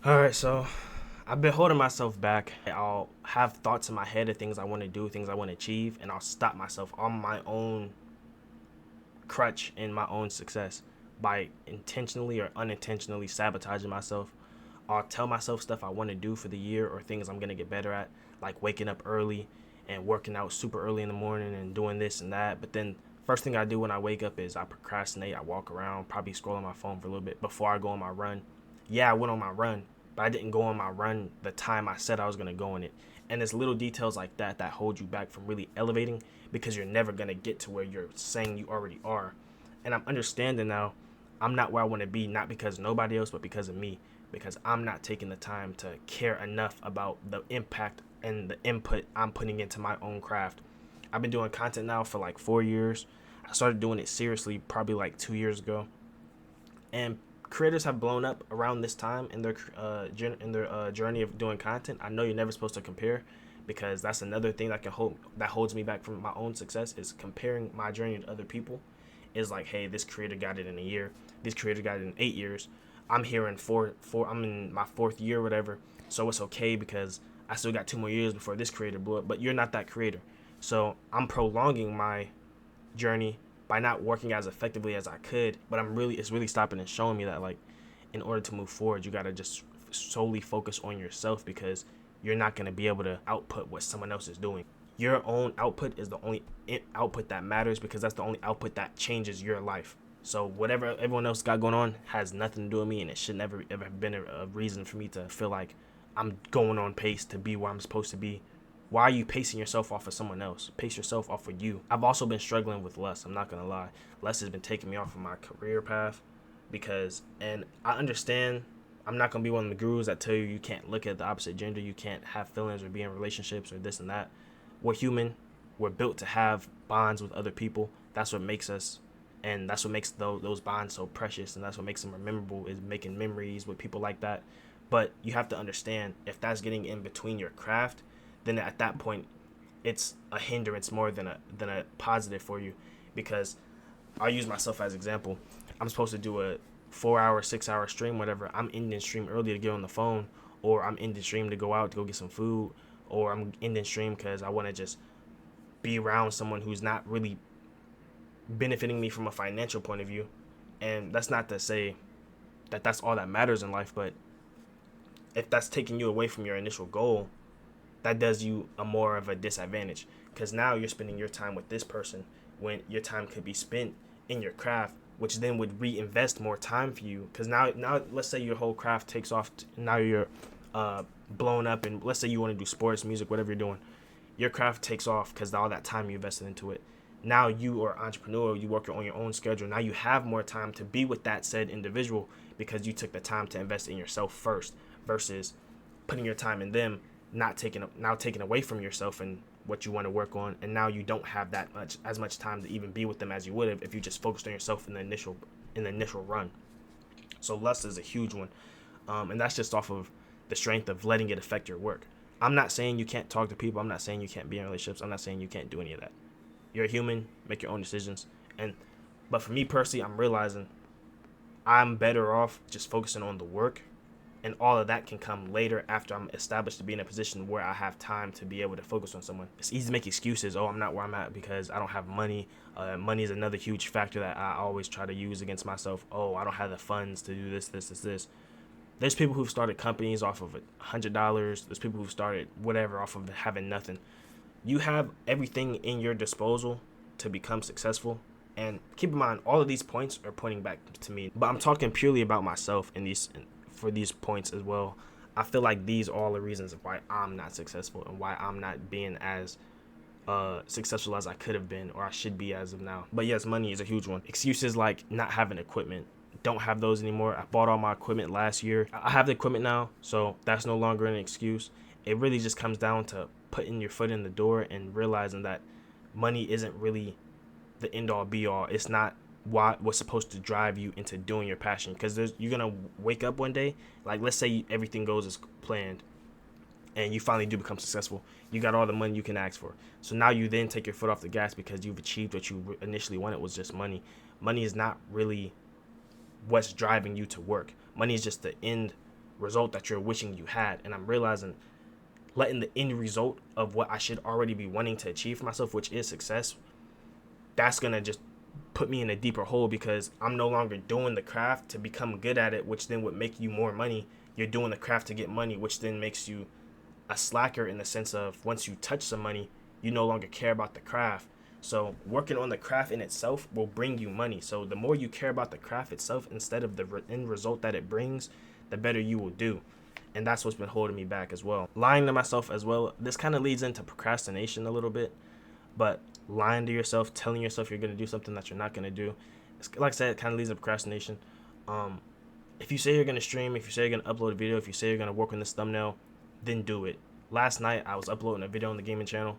All right, so I've been holding myself back. I'll have thoughts in my head of things I want to do, things I want to achieve, and I'll stop myself on my own crutch in my own success by intentionally or unintentionally sabotaging myself. I'll tell myself stuff I want to do for the year or things I'm going to get better at, like waking up early and working out super early in the morning and doing this and that. But then, first thing I do when I wake up is I procrastinate. I walk around, probably scrolling my phone for a little bit before I go on my run. Yeah, I went on my run, but I didn't go on my run the time I said I was going to go on it. And it's little details like that that hold you back from really elevating because you're never going to get to where you're saying you already are. And I'm understanding now I'm not where I want to be, not because of nobody else, but because of me. Because I'm not taking the time to care enough about the impact and the input I'm putting into my own craft. I've been doing content now for like 4 years. I started doing it seriously probably like 2 years ago, and creators have blown up around this time in their journey of doing content. I know you're never supposed to compare, because that's another thing that holds me back from my own success is comparing my journey to other people. Is like, hey, this creator got it in a year, this creator got it in 8 years. I'm here in I'm in my fourth year, whatever. So it's okay because I still got 2 more years before this creator blew up. But you're not that creator, so I'm prolonging my journey by not working as effectively as I could. But it's really stopping and showing me that, like, in order to move forward, you gotta just solely focus on yourself, because you're not gonna be able to output what someone else is doing. Your own output is the only output that matters, because that's the only output that changes your life. So whatever everyone else got going on has nothing to do with me, and it should never ever have been a reason for me to feel like I'm going on pace to be where I'm supposed to be. Why are you pacing yourself off of someone else? Pace yourself off of you. I've also been struggling with lust. I'm not gonna lie. Lust has been taking me off of my career path, because, and I understand I'm not gonna be one of the gurus that tell you can't look at the opposite gender, you can't have feelings or be in relationships or this and that. We're human. We're built to have bonds with other people. That's what makes us, and that's what makes those bonds so precious, and that's what makes them memorable, is making memories with people like that. But you have to understand, if that's getting in between your craft, then at that point it's a hindrance more than a positive for you. Because I'll use myself as example. I'm supposed to do a 4 hour, 6 hour stream, whatever. I'm ending stream early to get on the phone, or I'm ending stream to go out to go get some food, or I'm ending stream because I want to just be around someone who's not really benefiting me from a financial point of view. And that's not to say that that's all that matters in life, but if that's taking you away from your initial goal, that does you a more of a disadvantage, because now you're spending your time with this person when your time could be spent in your craft, which then would reinvest more time for you. Because now let's say your whole craft takes off, now you're blown up, and let's say you want to do sports, music, whatever you're doing, your craft takes off because all that time you invested into it. Now you are entrepreneur, you work on your own schedule. Now you have more time to be with that said individual, because you took the time to invest in yourself first, versus putting your time in them, not taking away from yourself and what you want to work on. And now you don't have that much time to even be with them as you would have if you just focused on yourself in the initial run. So lust is a huge one, and that's just off of the strength of letting it affect your work. I'm not saying you can't talk to people. I'm not saying you can't be in relationships. I'm not saying you can't do any of that. You're a human. Make your own decisions. And but for me personally, I'm realizing I'm better off just focusing on the work, and all of that can come later after I'm established to be in a position where I have time to be able to focus on someone. It's easy to make excuses. Oh, I'm not where I'm at because I don't have money. Money is another huge factor that I always try to use against myself. Oh, I don't have the funds to do this. There's people who've started companies off of $100. There's people who've started whatever off of having nothing. You have everything in your disposal to become successful. And keep in mind, all of these points are pointing back to me. But I'm talking purely about myself in these for these points as well. I feel like these are all the reasons why I'm not successful and why I'm not being as successful as I could have been or I should be as of now. But yes, money is a huge one. Excuses like not having equipment. Don't have those anymore. I bought all my equipment last year. I have the equipment now, so that's no longer an excuse. It really just comes down to putting your foot in the door and realizing that money isn't really the end all be all. It's not what's supposed to drive you into doing your passion, because you're gonna wake up one day, like let's say everything goes as planned and you finally do become successful. You got all the money you can ask for, so now you then take your foot off the gas because you've achieved what you initially wanted, was just money. Money is not really what's driving you to work. Money is just the end result that you're wishing you had. And I'm realizing letting the end result of what I should already be wanting to achieve for myself, which is success, that's going to just put me in a deeper hole, because I'm no longer doing the craft to become good at it, which then would make you more money. You're doing the craft to get money, which then makes you a slacker, in the sense of once you touch some money, you no longer care about the craft. So working on the craft in itself will bring you money. So the more you care about the craft itself instead of the end result that it brings, the better you will do. And that's what's been holding me back as well. Lying to myself as well. This kind of leads into procrastination a little bit, but lying to yourself, telling yourself you're going to do something that you're not going to do, it's, like I said, it kind of leads to procrastination. If you say you're going to stream, if you say you're going to upload a video, if you say you're going to work on this thumbnail, then do it. Last night I was uploading a video on the gaming channel.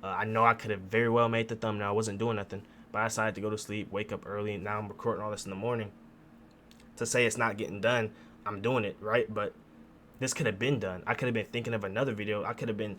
I know I could have very well made the thumbnail. I wasn't doing nothing, but I decided to go to sleep, wake up early, and now I'm recording all this in the morning. To say it's not getting done, I'm doing it, right? But this could have been done. I could have been thinking of another video. I could have been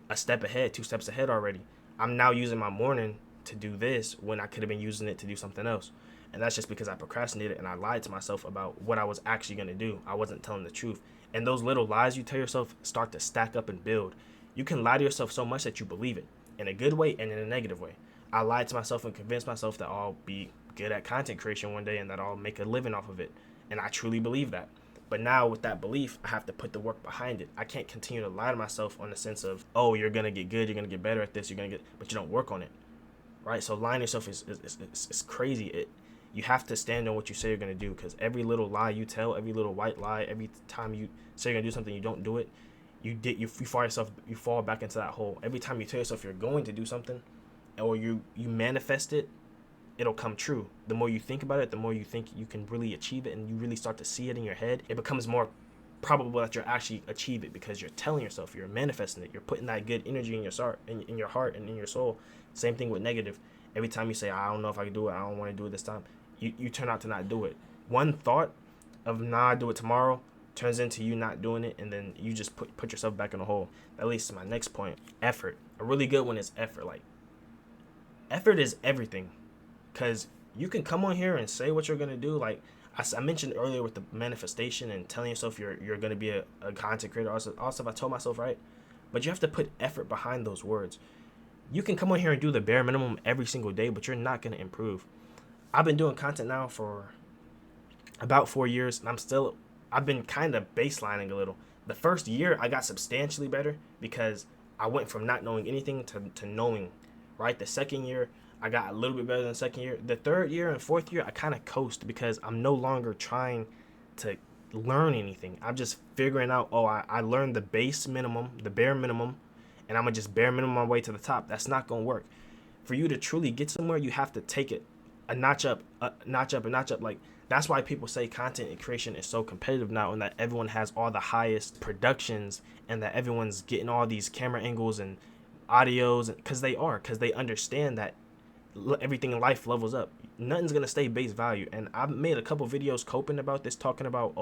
a step ahead, 2 steps ahead already. I'm now using my morning to do this when I could have been using it to do something else. And that's just because I procrastinated and I lied to myself about what I was actually going to do. I wasn't telling the truth. And those little lies you tell yourself start to stack up and build. You can lie to yourself so much that you believe it, in a good way and in a negative way. I lied to myself and convinced myself that I'll be good at content creation one day and that I'll make a living off of it. And I truly believe that. But now with that belief, I have to put the work behind it. I can't continue to lie to myself on the sense of, oh, you're going to get good, you're going to get better at this, but you don't work on it, right? So lying to yourself is crazy. You have to stand on what you say you're going to do, because every little lie you tell, every little white lie, every time you say you're going to do something, you don't do it, you fall back into that hole. Every time you tell yourself you're going to do something, or you manifest it, it'll come true. The more you think about it, the more you think you can really achieve it, and you really start to see it in your head, it becomes more probable that you'll actually achieve it, because you're telling yourself, you're manifesting it, you're putting that good energy in your heart and in your soul. Same thing with negative. Every time you say, I don't know if I can do it, I don't want to do it this time, you turn out to not do it. One thought of, nah, I'll do it tomorrow, turns into you not doing it, and then you just put yourself back in a hole. That leads to my next point, effort. A really good one is effort. Like, effort is everything. Because you can come on here and say what you're going to do. Like I mentioned earlier with the manifestation and telling yourself you're going to be a content creator. Also, I told myself, right? But you have to put effort behind those words. You can come on here and do the bare minimum every single day, but you're not going to improve. I've been doing content now for about 4 years, and I've been kind of baselining a little. The first year, I got substantially better because I went from not knowing anything to knowing, right? The second year, I got a little bit better than the second year. The third year and fourth year, I kind of coast because I'm no longer trying to learn anything. I'm just figuring out, I learned the base minimum, the bare minimum, and I'm going to just bare minimum my way to the top. That's not going to work. For you to truly get somewhere, you have to take it a notch up, a notch up, a notch up. Like, that's why people say content creation is so competitive now, and that everyone has all the highest productions and that everyone's getting all these camera angles and audios, because they understand that everything in life levels up. Nothing's gonna stay base value. And I've made a couple videos coping about this, talking about,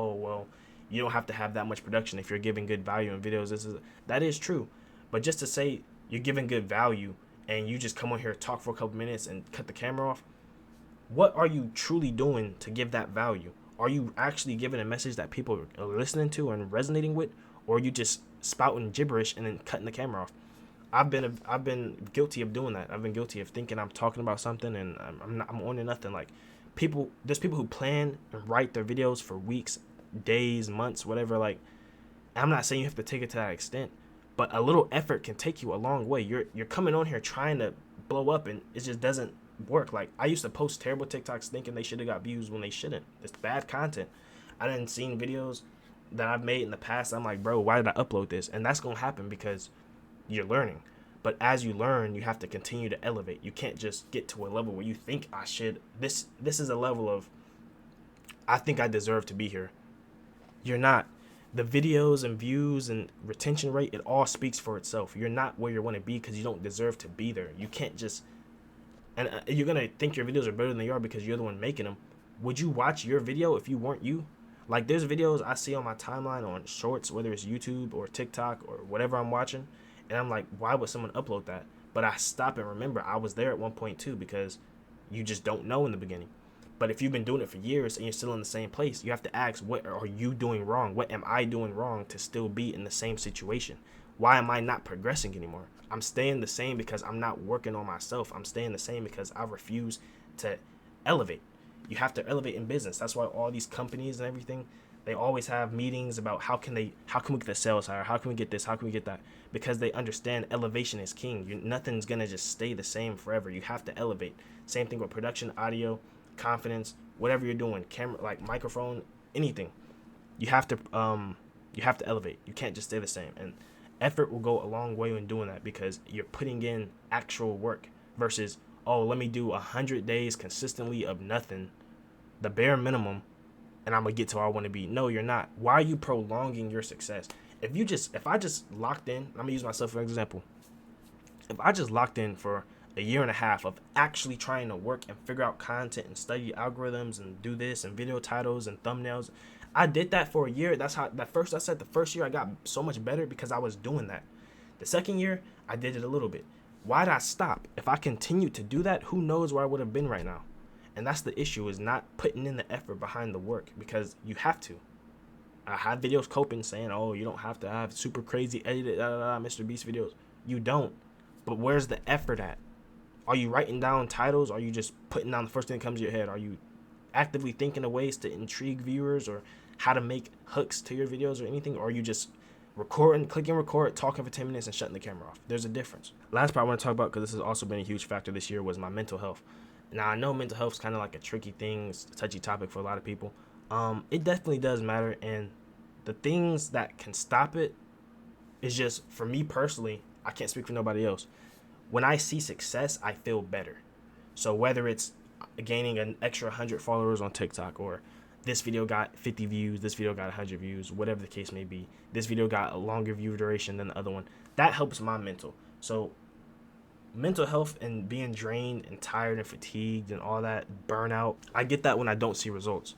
you don't have to have that much production if you're giving good value in videos. That is true, but just to say you're giving good value and you just come on here, talk for a couple minutes and cut the camera off, what are you truly doing to give that value? Are you actually giving a message that people are listening to and resonating with, or are you just spouting gibberish and then cutting the camera off? I've been guilty of doing that. I've been guilty of thinking I'm talking about something and I'm on to nothing. Like, there's people who plan and write their videos for weeks, days, months, whatever. Like, I'm not saying you have to take it to that extent, but a little effort can take you a long way. You're coming on here trying to blow up, and it just doesn't work. Like, I used to post terrible TikToks thinking they should have got views when they shouldn't. It's bad content. I didn't seen videos that I've made in the past. I'm like, bro, why did I upload this? And that's gonna happen because you're learning. But as you learn, you have to continue to elevate. You can't just get to a level where you think I should. This is a level of, I think I deserve to be here. You're not. The videos and views and retention rate, it all speaks for itself. You're not where you want to be because you don't deserve to be there. You can't just, and you're going to think your videos are better than they are because you're the one making them. Would you watch your video if you weren't you? Like, there's videos I see on my timeline on shorts, whether it's YouTube or TikTok or whatever I'm watching, and I'm like, why would someone upload that? But I stop and remember I was there at one point too, because you just don't know in the beginning. But if you've been doing it for years and you're still in the same place, you have to ask, what are you doing wrong? What am I doing wrong to still be in the same situation? Why am I not progressing anymore? I'm staying the same because I'm not working on myself. I'm staying the same because I refuse to elevate. You have to elevate in business. That's why all these companies and everything, they always have meetings about how can we get the sales higher? How can we get this? How can we get that? Because they understand elevation is king. Nothing's going to just stay the same forever. You have to elevate. Same thing with production, audio, confidence, whatever you're doing, camera, like microphone, anything. You have to elevate. You can't just stay the same. And effort will go a long way in doing that because you're putting in actual work versus, oh, let me do 100 days consistently of nothing, the bare minimum, and I'm gonna get to where I want to be. No, you're not. Why are you prolonging your success? If I just locked in, I'm gonna use myself for example. If I just locked in for a year and a half of actually trying to work and figure out content and study algorithms and do this and video titles and thumbnails, I did that for a year. That's how the first year I got so much better because I was doing that. The second year, I did it a little bit. Why did I stop? If I continued to do that, who knows where I would have been right now? And that's the issue, is not putting in the effort behind the work, because you have to. I have videos coping saying, oh, you don't have to have super crazy edited Mr. Beast videos. You don't. But where's the effort at? Are you writing down titles? Are you just putting down the first thing that comes to your head? Are you actively thinking of ways to intrigue viewers or how to make hooks to your videos or anything? Or are you just recording, clicking record, talking for 10 minutes and shutting the camera off? There's a difference. Last part I want to talk about, because this has also been a huge factor this year, was my mental health. Now, I know mental health is kind of like a tricky thing. It's a touchy topic for a lot of people. It definitely does matter. And the things that can stop it is just, for me personally, I can't speak for nobody else. When I see success, I feel better. So whether it's gaining an extra 100 followers on TikTok, or this video got 50 views, this video got 100 views, whatever the case may be, this video got a longer view duration than the other one, that helps my mental. So mental health and being drained and tired and fatigued and all that, burnout, I get that when I don't see results.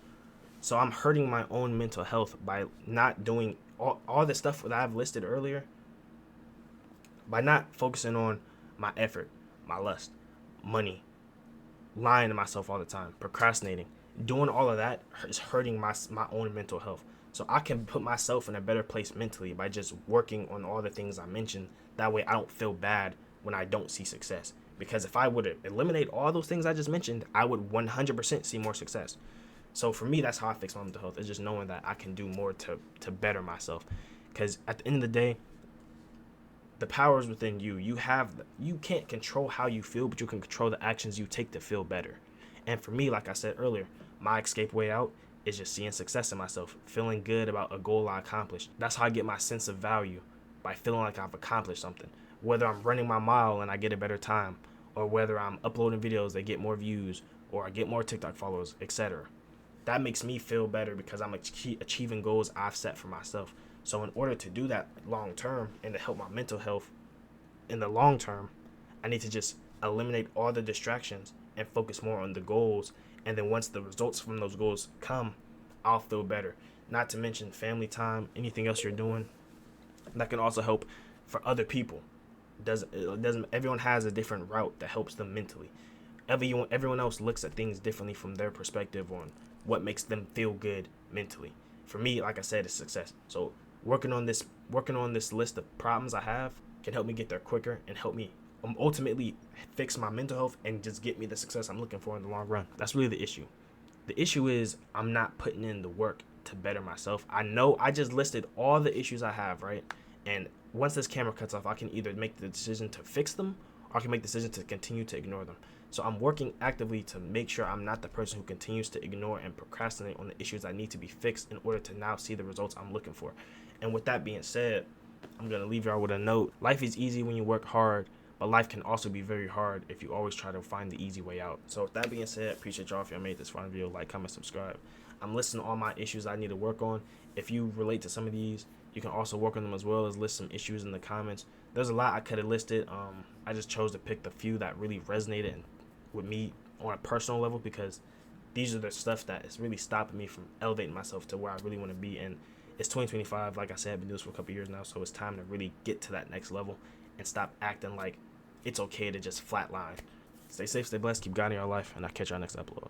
So I'm hurting my own mental health by not doing all the stuff that I've listed earlier, by not focusing on my effort, my lust, money, lying to myself all the time, procrastinating. Doing all of that is hurting my own mental health. So I can put myself in a better place mentally by just working on all the things I mentioned. That way I don't feel bad when I don't see success. Because if I would eliminate all those things I just mentioned, I would 100% see more success. So for me, that's how I fix my mental health, is just knowing that I can do more to better myself. Because at the end of the day, the power is within you. You can't control how you feel, but you can control the actions you take to feel better. And for me, like I said earlier, my escape way out is just seeing success in myself, feeling good about a goal I accomplished. That's how I get my sense of value, by feeling like I've accomplished something. Whether I'm running my mile and I get a better time, or whether I'm uploading videos that get more views, or I get more TikTok followers, etc. That makes me feel better because I'm achieving goals I've set for myself. So in order to do that long term and to help my mental health in the long term, I need to just eliminate all the distractions and focus more on the goals. And then once the results from those goals come, I'll feel better. Not to mention family time, anything else you're doing that can also help for other people. Everyone has a different route that helps them mentally. Everyone else looks at things differently from their perspective on what makes them feel good mentally. For me, like I said, it's success. So working on this list of problems I have can help me get there quicker and help me ultimately fix my mental health and just get me the success I'm looking for in the long run. That's really the issue. The issue is I'm not putting in the work to better myself. I know I just listed all the issues I have, right? And once this camera cuts off, I can either make the decision to fix them, or I can make the decision to continue to ignore them. So I'm working actively to make sure I'm not the person who continues to ignore and procrastinate on the issues that need to be fixed in order to now see the results I'm looking for. And with that being said, I'm going to leave y'all with a note. Life is easy when you work hard, but life can also be very hard if you always try to find the easy way out. So with that being said, appreciate y'all if y'all made this fun video. Like, comment, subscribe. I'm listing all my issues I need to work on. If you relate to some of these, you can also work on them, as well as list some issues in the comments. There's a lot I could have listed. I just chose to pick the few that really resonated with me on a personal level, because these are the stuff that is really stopping me from elevating myself to where I really want to be. And it's 2025. Like I said, I've been doing this for a couple years now, so it's time to really get to that next level and stop acting like it's okay to just flatline. Stay safe, stay blessed, keep guiding your life, and I'll catch y'all next upload.